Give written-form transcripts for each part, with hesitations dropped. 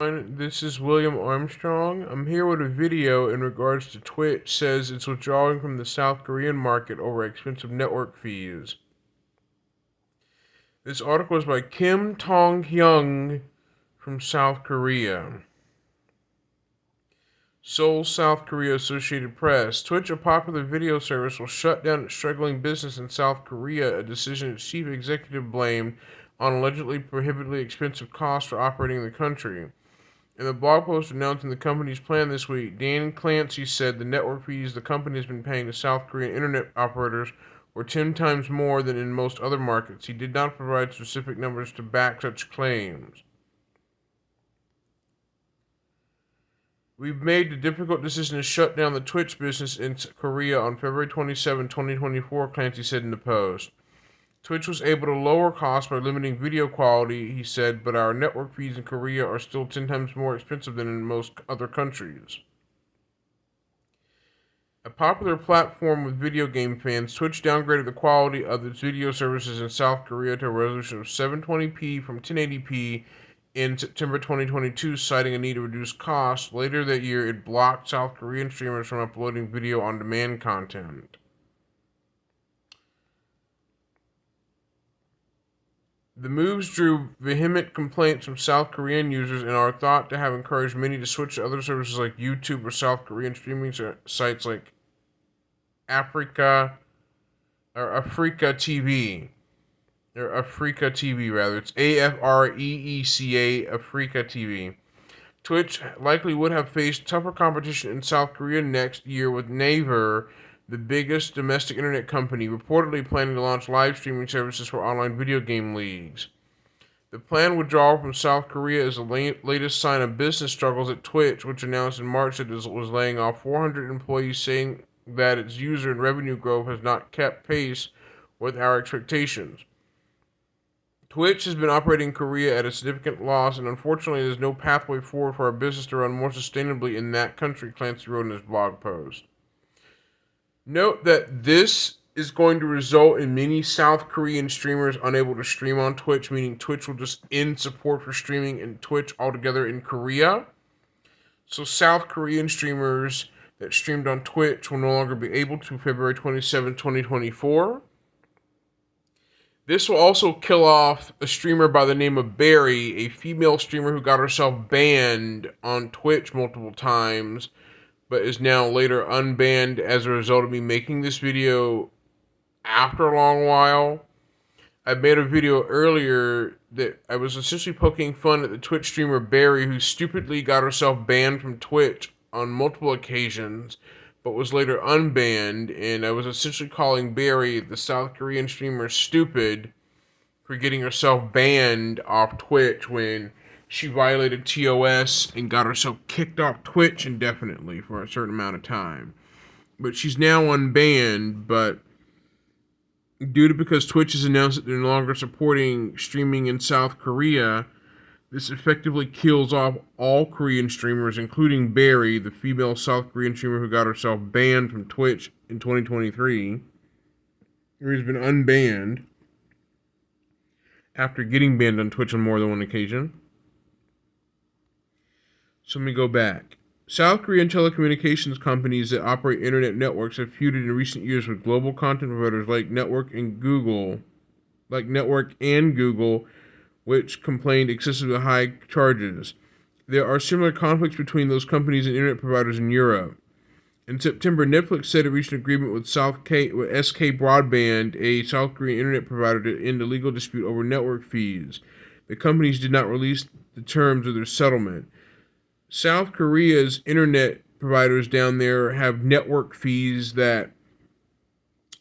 This is William Armstrong. I'm here with a video in regards to Twitch says it's withdrawing from the South Korean market over expensive network fees. This article is by Kim Tong-hyung from South Korea. Seoul, South Korea Associated Press. Twitch, a popular video service, will shut down its struggling business in South Korea, a decision its chief executive blamed on allegedly prohibitively expensive costs for operating the country. In the blog post announcing the company's plan this week, Dan Clancy said the network fees the company has been paying to South Korean internet operators were 10 times more than in most other markets. He did not provide specific numbers to back such claims. We've made the difficult decision to shut down the Twitch business in Korea on February 27, 2024, Clancy said in the post. Twitch was able to lower costs by limiting video quality, he said, but our network fees in Korea are still 10 times more expensive than in most other countries. A popular platform with video game fans, Twitch downgraded the quality of its video services in South Korea to a resolution of 720p from 1080p in September 2022, citing a need to reduce costs. Later that year, it blocked South Korean streamers from uploading video on demand content. The moves drew vehement complaints from South Korean users and are thought to have encouraged many to switch to other services like YouTube or South Korean streaming sites like Africa TV. Or Africa TV, rather. It's AFREECA, Africa TV. Twitch likely would have faced tougher competition in South Korea next year, with Naver, the biggest domestic internet company, reportedly planning to launch live streaming services for online video game leagues. The planned withdrawal from South Korea is the latest sign of business struggles at Twitch, which announced in March that it was laying off 400 employees, saying that its user and revenue growth has not kept pace with our expectations. Twitch has been operating in Korea at a significant loss, and unfortunately there's no pathway forward for our business to run more sustainably in that country, Clancy wrote in his blog post. Note that this is going to result in many South Korean streamers unable to stream on Twitch, meaning Twitch will just end support for streaming in Twitch altogether in Korea. So South Korean streamers that streamed on Twitch will no longer be able to February 27, 2024. This will also kill off a streamer by the name of Barry, a female streamer who got herself banned on Twitch multiple times, but is now later unbanned as a result of me making this video after a long while. I made a video earlier that I was essentially poking fun at the Twitch streamer Barry, who stupidly got herself banned from Twitch on multiple occasions, but was later unbanned, and I was essentially calling Barry, the South Korean streamer, stupid for getting herself banned off Twitch when she violated TOS and got herself kicked off Twitch indefinitely for a certain amount of time. But she's now unbanned, but because Twitch has announced that they're no longer supporting streaming in South Korea, this effectively kills off all Korean streamers, including Barry, the female South Korean streamer who got herself banned from Twitch in 2023, or has been unbanned after getting banned on Twitch on more than one occasion. So let me go back. South Korean telecommunications companies that operate internet networks have feuded in recent years with global content providers like Network and Google, which complained excessively high charges. There are similar conflicts between those companies and internet providers in Europe. In September, Netflix said it reached an agreement with SK Broadband, a South Korean internet provider, to end a legal dispute over network fees. The companies did not release the terms of their settlement. South Korea's internet providers down there have network fees that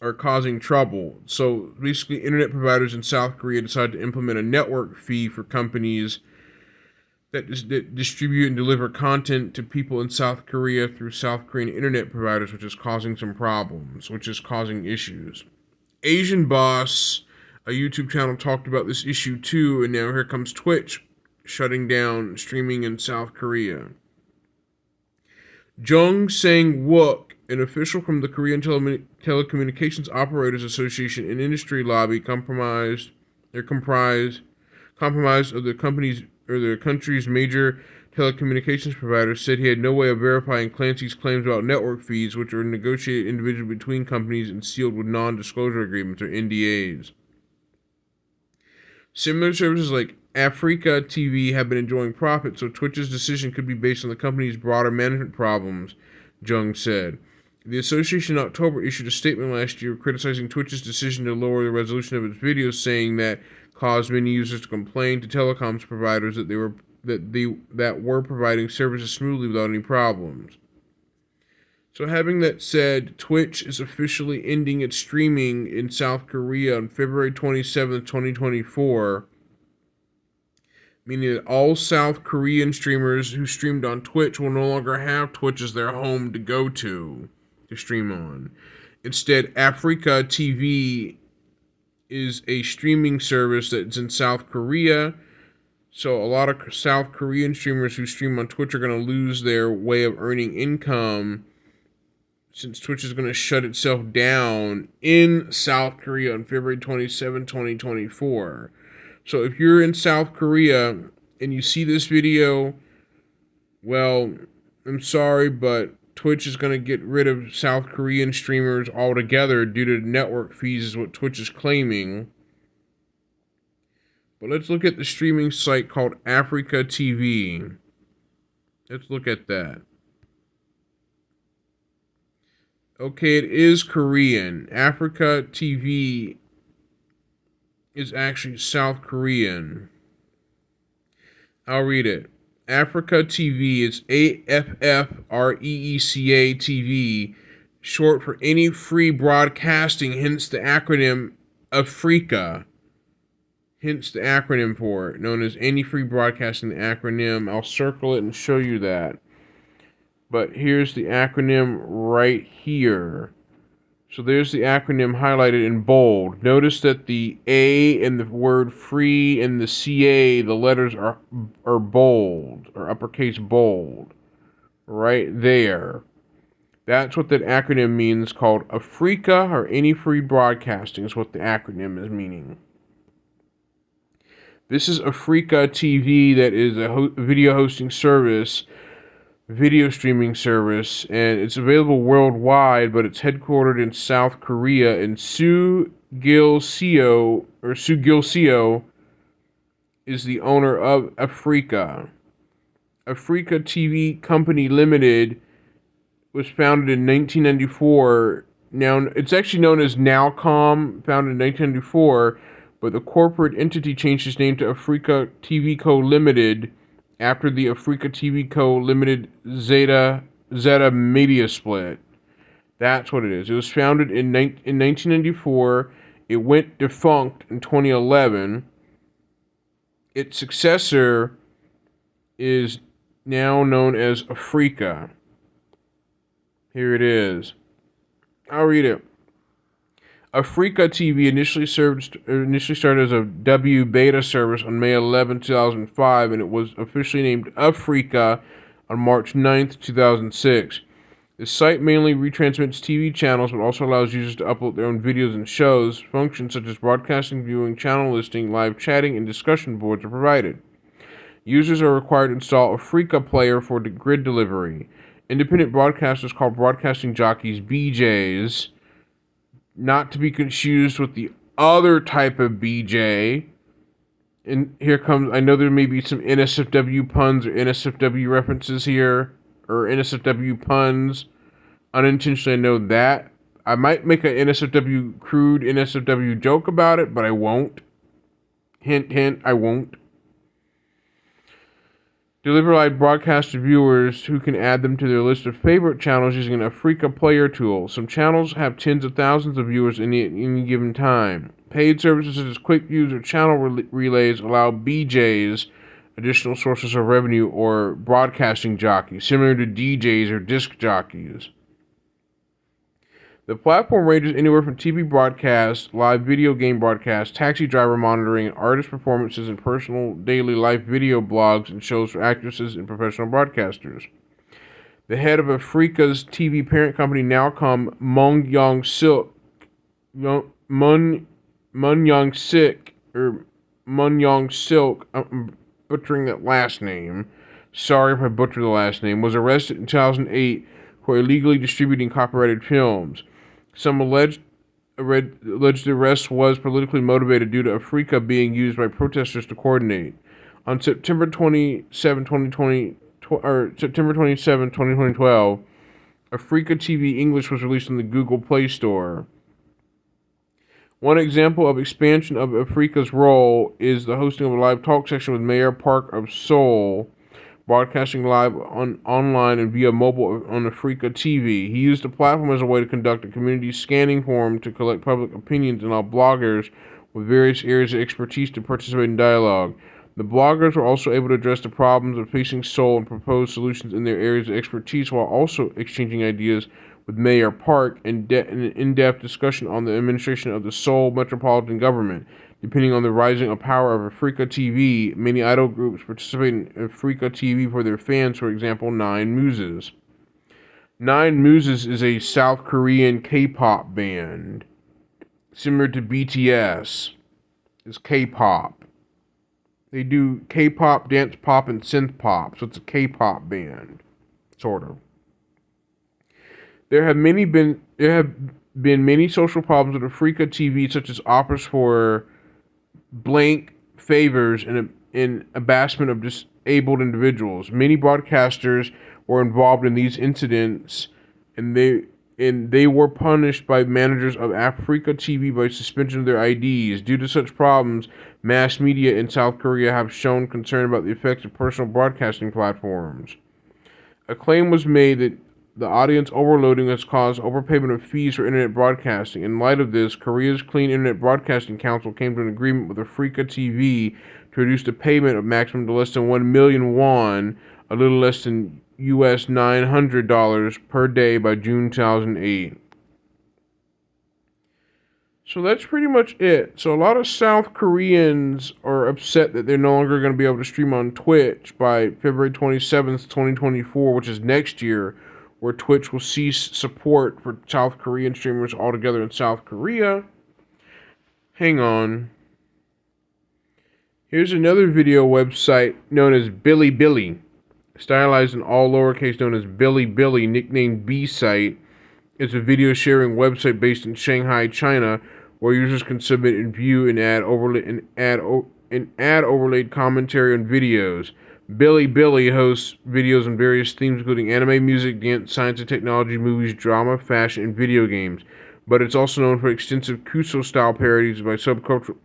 are causing trouble. So basically, internet providers in South Korea decided to implement a network fee for companies that distribute and deliver content to people in South Korea through South Korean internet providers, which is causing some problems, which is causing issues. Asian Boss, a YouTube channel, talked about this issue too, and now here comes Twitch shutting down streaming in South Korea. Jung Sang-wook, an official from the Korean Telecommunications Operators Association and industry lobby, comprised of the country's major telecommunications provider, said he had no way of verifying Clancy's claims about network fees, which are negotiated individually between companies and sealed with non-disclosure agreements, or NDAs. Similar services like Africa TV have been enjoying profit, so Twitch's decision could be based on the company's broader management problems, Jung said. The association in October issued a statement last year criticizing Twitch's decision to lower the resolution of its videos, saying that caused many users to complain to telecoms providers that were providing services smoothly without any problems. So having that said, Twitch is officially ending its streaming in South Korea on February 27th, 2024, meaning that all South Korean streamers who streamed on Twitch will no longer have Twitch as their home to go to stream on. Instead, Africa TV is a streaming service that's in South Korea. So a lot of South Korean streamers who stream on Twitch are going to lose their way of earning income, since Twitch is going to shut itself down in South Korea on February 27, 2024. So if you're in South Korea and you see this video, well, I'm sorry, but Twitch is going to get rid of South Korean streamers altogether due to network fees, is what Twitch is claiming. But let's look at the streaming site called Africa TV. Let's look at that. Okay, it is Korean. Africa TV is actually South Korean. I'll read it. Africa TV is AFFREECA TV, short for any free broadcasting, hence the acronym Africa. Hence the acronym for it, known as any free broadcasting, the acronym. I'll circle it and show you that. But here's the acronym right here. So there's the acronym highlighted in bold. Notice that the A and the word free and the CA, the letters are bold, or uppercase bold. Right there. That's what that acronym means, called Africa, or any free broadcasting is what the acronym is meaning. This is Africa TV, that is a video hosting service, video streaming service, and it's available worldwide, but it's headquartered in South Korea, and Sugil-seo is the owner of Africa. Africa TV Company Limited was founded in 1994. Now, it's actually known as Nowcom, founded in 1994, but the corporate entity changed its name to Africa TV Co. Limited after the Africa TV Co. Limited Zeta Media split. That's what it is. It was founded in 1994. It went defunct in 2011. Its successor is now known as Africa. Here it is. I'll read it. Africa TV initially started as a W beta service on May 11, 2005, and it was officially named Africa on March 9th, 2006. The site mainly retransmits TV channels, but also allows users to upload their own videos and shows. Functions such as broadcasting, viewing, channel listing, live chatting, and discussion boards are provided. Users are required to install Africa Player for grid delivery. Independent broadcasters called broadcasting jockeys BJs, not to be confused with the other type of BJ. And here comes, I know there may be some NSFW puns or NSFW references here, or NSFW puns. Unintentionally, I know that. I might make an NSFW, crude NSFW joke about it, but I won't. Hint, hint, I won't. Deliver live broadcast to viewers who can add them to their list of favorite channels using an Africa Player tool. Some channels have tens of thousands of viewers in any given time. Paid services such as quick views or channel relays allow BJs additional sources of revenue, or broadcasting jockeys, similar to DJs or disc jockeys. The platform ranges anywhere from TV broadcasts, live video game broadcasts, taxi driver monitoring, artist performances, and personal daily life video blogs and shows for actresses and professional broadcasters. The head of Africa's TV parent company, Nowcom, Moon Young-sik, I'm butchering that last name, sorry if I butchered the last name, was arrested in 2008 for illegally distributing copyrighted films. Some alleged arrest was politically motivated due to Africa being used by protesters to coordinate. On September 27, 2012, Africa TV English was released on the Google Play Store. One example of expansion of Africa's role is the hosting of a live talk session with Mayor Park of Seoul, broadcasting live online and via mobile on Africa TV. He used the platform as a way to conduct a community scanning forum to collect public opinions and allow bloggers with various areas of expertise to participate in dialogue. The bloggers were also able to address the problems of facing Seoul and propose solutions in their areas of expertise while also exchanging ideas with Mayor Park and an in-depth discussion on the administration of the Seoul metropolitan government. Depending on the rising power of Africa TV, many idol groups participate in Africa TV for their fans, for example, Nine Muses. Nine Muses is a South Korean K-pop band, similar to BTS. It's K-pop. They do K-pop, dance pop, and synth pop, so it's a K-pop band, sort of. There have been many social problems with Africa TV, such as offers for blank favors and abasement of disabled individuals. Many broadcasters were involved in these incidents, and they were punished by managers of Africa TV by suspension of their IDs. Due to such problems, mass media in South Korea have shown concern about the effects of personal broadcasting platforms. A claim was made that the audience overloading has caused overpayment of fees for internet broadcasting. In light of this, Korea's Clean Internet Broadcasting Council came to an agreement with Africa TV to reduce the payment of maximum to less than 1 million won, a little less than US $900 per day by June 2008. So that's pretty much it. So a lot of South Koreans are upset that they're no longer going to be able to stream on Twitch by February 27th, 2024, which is next year, where Twitch will cease support for South Korean streamers altogether in South Korea. Hang on. Here's another video website known as Bilibili, stylized in all lowercase, known as Bilibili, nicknamed B-Site. It's a video sharing website based in Shanghai, China, where users can submit and view and add overlaid commentary on videos. Bilibili hosts videos on various themes, including anime, music, dance, science and technology, movies, drama, fashion, and video games. But it's also known for extensive Kuso-style parodies by subcultural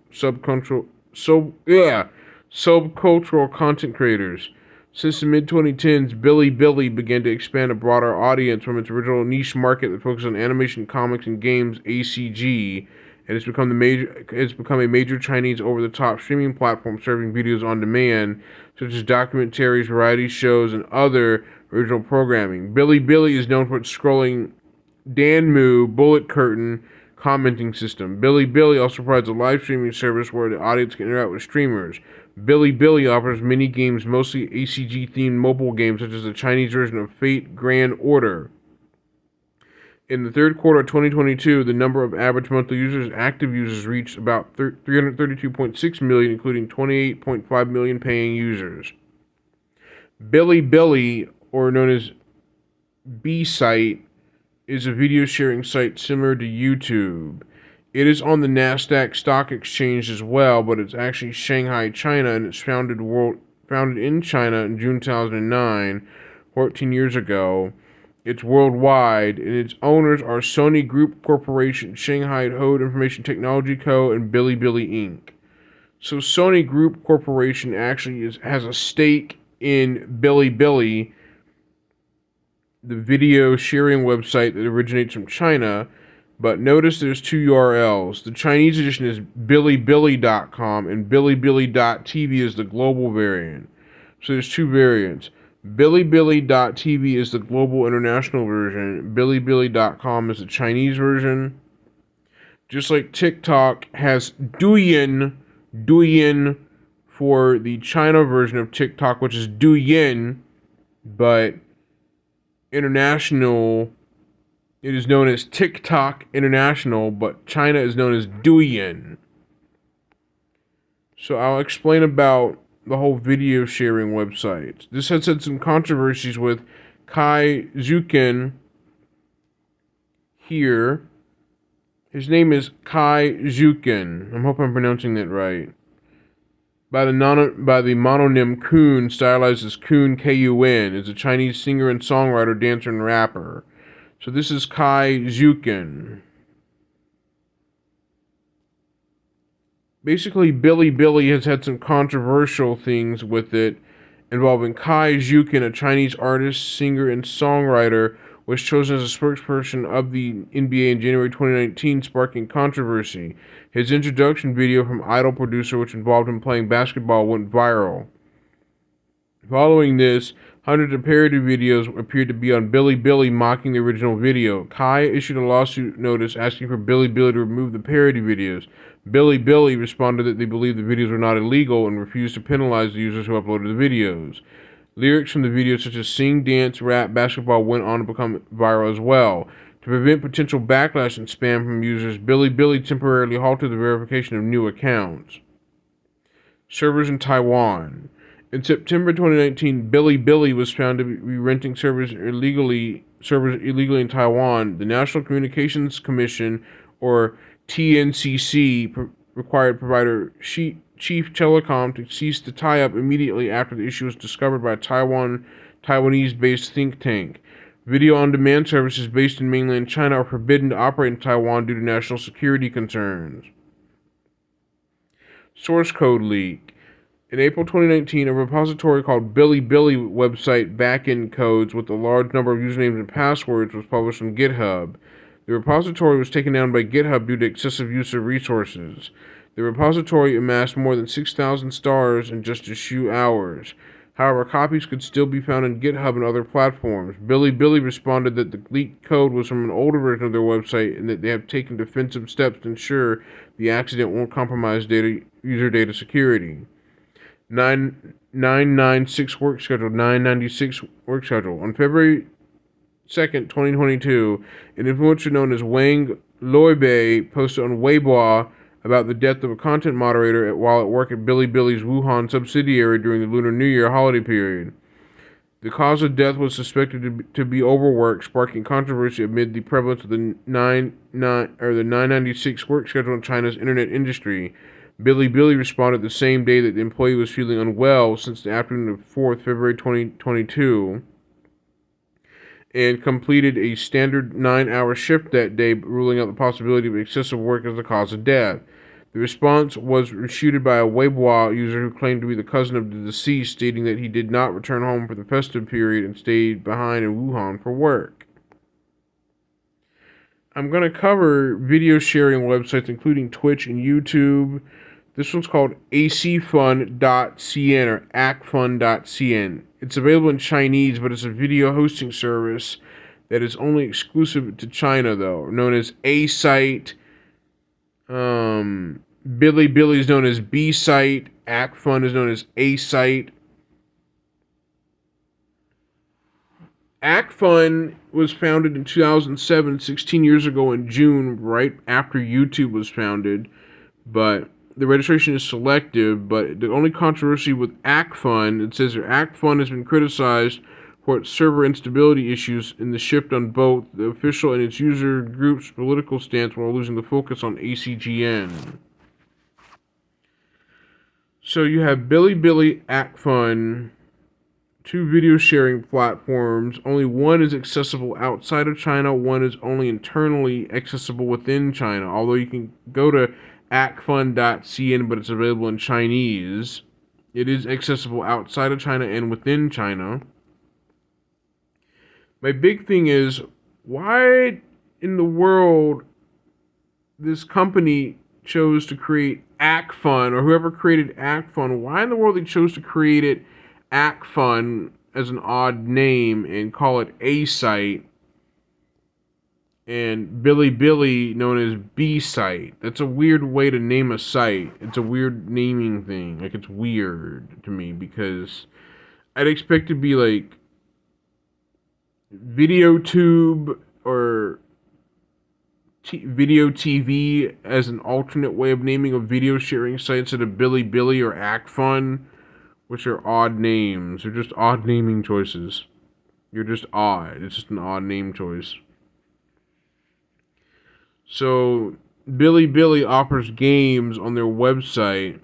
content creators. Since the mid-2010s, Bilibili began to expand a broader audience from its original niche market that focused on animation, comics, and games, ACG, and it's become a major Chinese over-the-top streaming platform serving videos on demand, such as documentaries, variety shows, and other original programming. Bilibili is known for its scrolling Danmu bullet curtain commenting system. Bilibili also provides a live streaming service where the audience can interact with streamers. Bilibili offers mini games, mostly ACG-themed mobile games, such as the Chinese version of Fate Grand Order. In the third quarter of 2022, the number of average monthly active users, reached about 332.6 million, including 28.5 million paying users. Bilibili, or known as B-Site, is a video sharing site similar to YouTube. It is on the Nasdaq Stock Exchange as well, but it's actually Shanghai, China, and it's founded in China in June 2009, 14 years ago. It's worldwide, and its owners are Sony Group Corporation, Shanghai Hode Information Technology Co., and Bilibili Inc. So Sony Group Corporation actually has a stake in Bilibili, the video sharing website that originates from China. But notice there's two URLs. The Chinese edition is bilibili.com, and bilibili.tv is the global variant. So there's two variants. Bilibili.tv is the global international version. Bilibili.com is the Chinese version. Just like TikTok has Douyin for the China version of TikTok, which is Douyin, but international, it is known as TikTok International, but China is known as Douyin. So I'll explain about the whole video sharing website. This has had some controversies with Kai Zuken here. His name is Kai Zuken. I hope I'm pronouncing that right. By the mononym Kun, stylized as Kun, Kun, is a Chinese singer and songwriter, dancer, and rapper. So this is Kai Zuken. Basically, Bilibili has had some controversial things with it, involving Kai Zuken, a Chinese artist, singer, and songwriter, was chosen as a spokesperson of the NBA in January 2019, sparking controversy. His introduction video from Idol producer, which involved him playing basketball, went viral. Following this, hundreds of parody videos appeared to be on Bilibili mocking the original video. Kai issued a lawsuit notice asking for Bilibili to remove the parody videos. Bilibili responded that they believed the videos were not illegal and refused to penalize the users who uploaded the videos. Lyrics from the videos such as sing, dance, rap, basketball went on to become viral as well. To prevent potential backlash and spam from users, Bilibili temporarily halted the verification of new accounts. Servers in Taiwan. In September 2019, Bilibili was found to be renting servers illegally in Taiwan. The National Communications Commission, or TNCC, required provider Chief Telecom to cease the tie-up immediately after the issue was discovered by a Taiwanese-based think tank. Video-on-demand services based in mainland China are forbidden to operate in Taiwan due to national security concerns. Source code leak. In April 2019, a repository called Bilibili website backend codes with a large number of usernames and passwords was published on GitHub. The repository was taken down by GitHub due to excessive use of resources. The repository amassed more than 6,000 stars in just a few hours. However, copies could still be found on GitHub and other platforms. Bilibili responded that the leaked code was from an older version of their website and that they have taken defensive steps to ensure the accident won't compromise user data security. 996 work schedule. 996 work schedule. On February 2nd, 2022, an influencer known as Wang Loibei posted on Weibo about the death of a content moderator while at work at Bilibili's Wuhan subsidiary during the Lunar New Year holiday period. The cause of death was suspected to be overwork, sparking controversy amid the prevalence of the 996 work schedule in China's internet industry. Bilibili responded the same day that the employee was feeling unwell since the afternoon of 4th February 2022 and completed a standard 9-hour shift that day, ruling out the possibility of excessive work as the cause of death. The response was refuted by a Weibo user who claimed to be the cousin of the deceased, stating that he did not return home for the festive period and stayed behind in Wuhan for work. I'm going to cover video sharing websites including Twitch and YouTube. This one's called acfun.cn or acfun.cn. It's available in Chinese, but it's a video hosting service that is only exclusive to China, though, known as A-Site. Bilibili is known as B-Site. Acfun is known as A-Site. Acfun was founded in 2007, 16 years ago in June, right after YouTube was founded, but the registration is selective. But the only controversy with Acfun, it says that Acfun has been criticized for its server instability issues in the shift on both the official and its user group's political stance while losing the focus on ACGN. So you have Bilibili, Acfun, two video sharing platforms. Only one is accessible outside of China, one is only internally accessible within China, although you can go to acfun.cn, but it's available in Chinese. It is accessible outside of China and within China. My big thing is, why in the world this company chose to create Acfun, or whoever created Acfun, why in the world they chose to create it Acfun as an odd name and call it A-Site, and Bilibili known as B-Site. That's a weird way to name a site. It's a weird naming thing. Like, it's weird to me, because I'd expect it to be like VideoTube or Video TV as an alternate way of naming a video sharing site instead of Bilibili or Acfun, which are odd names. They're just odd naming choices. You're just odd. It's just an odd name choice. So, Bilibili offers games on their website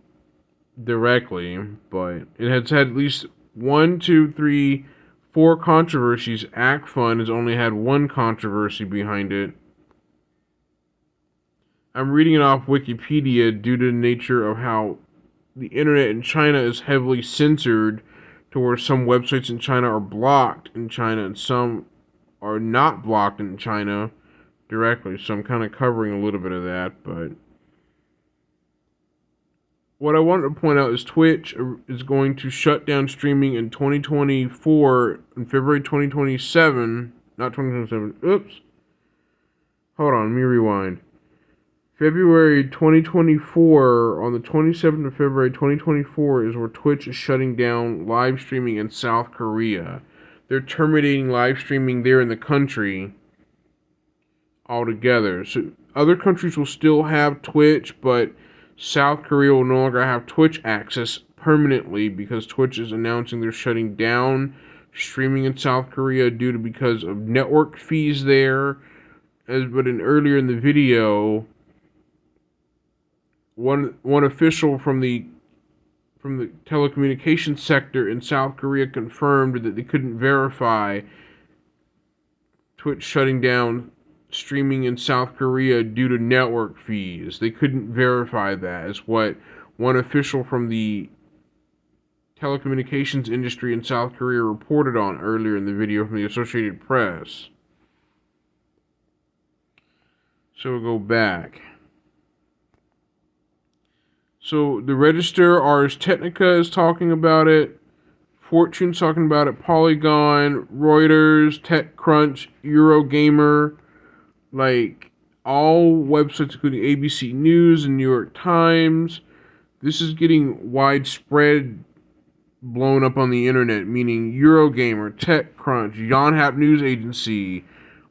directly, but it has had at least 4 controversies. Act Fun has only had 1 controversy behind it. I'm reading it off Wikipedia due to the nature of how the internet in China is heavily censored, to where some websites in China are blocked in China and some are not blocked in China directly. So I'm kind of covering a little bit of that, but what I wanted to point out is Twitch is going to shut down streaming in 2024, in February 2027, not 2027, oops. Hold on, let me rewind. February 2024, on the 27th of February 2024 is where Twitch is shutting down live streaming in South Korea. They're terminating live streaming there in the country altogether. So other countries will still have Twitch, but South Korea will no longer have Twitch access permanently because Twitch is announcing they're shutting down streaming in South Korea because of network fees there. But earlier in the video, one official from the telecommunications sector in South Korea confirmed that they couldn't verify Twitch shutting down streaming in South Korea due to network fees. They couldn't verify that, is what one official from the telecommunications industry in South Korea reported on earlier in the video from the Associated Press. So we'll go back. So the Register, Ars Technica is talking about it. Fortune's talking about it. Polygon, Reuters, TechCrunch, Eurogamer, like all websites including ABC News and New York Times. This is getting widespread, blown up on the internet, meaning Eurogamer, TechCrunch, Yonhap News Agency,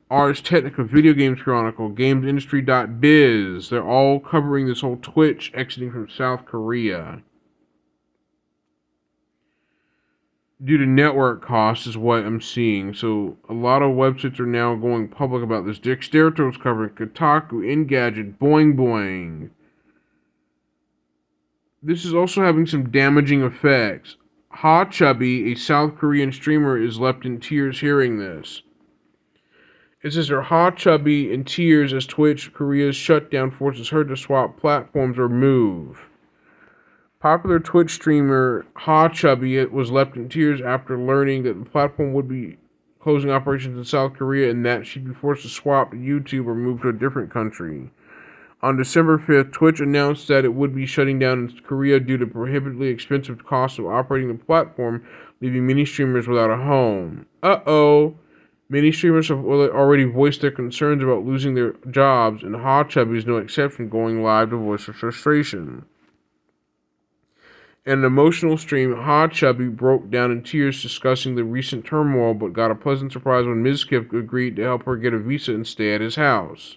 Ars Technica, Video Games Chronicle, GamesIndustry.biz. They're all covering this whole Twitch exiting from South Korea due to network costs, is what I'm seeing. So a lot of websites are now going public about this. Dexerto's covering Kotaku, Engadget, Boing Boing. This is also having some damaging effects. Ha Chubby, a South Korean streamer, is left in tears hearing this. It says her Ha Chubby in tears as Twitch Korea's shutdown forces her to swap platforms or move. Popular Twitch streamer Ha Chubby was left in tears after learning that the platform would be closing operations in South Korea and that she'd be forced to swap to YouTube or move to a different country. On December 5th, Twitch announced that it would be shutting down in Korea due to prohibitively expensive costs of operating the platform, leaving many streamers without a home. Many streamers have already voiced their concerns about losing their jobs, and Ha Chubby is no exception, going live to voice their frustration. In an emotional stream, Ha Chubby broke down in tears discussing the recent turmoil, but got a pleasant surprise when Mizkif agreed to help her get a visa and stay at his house.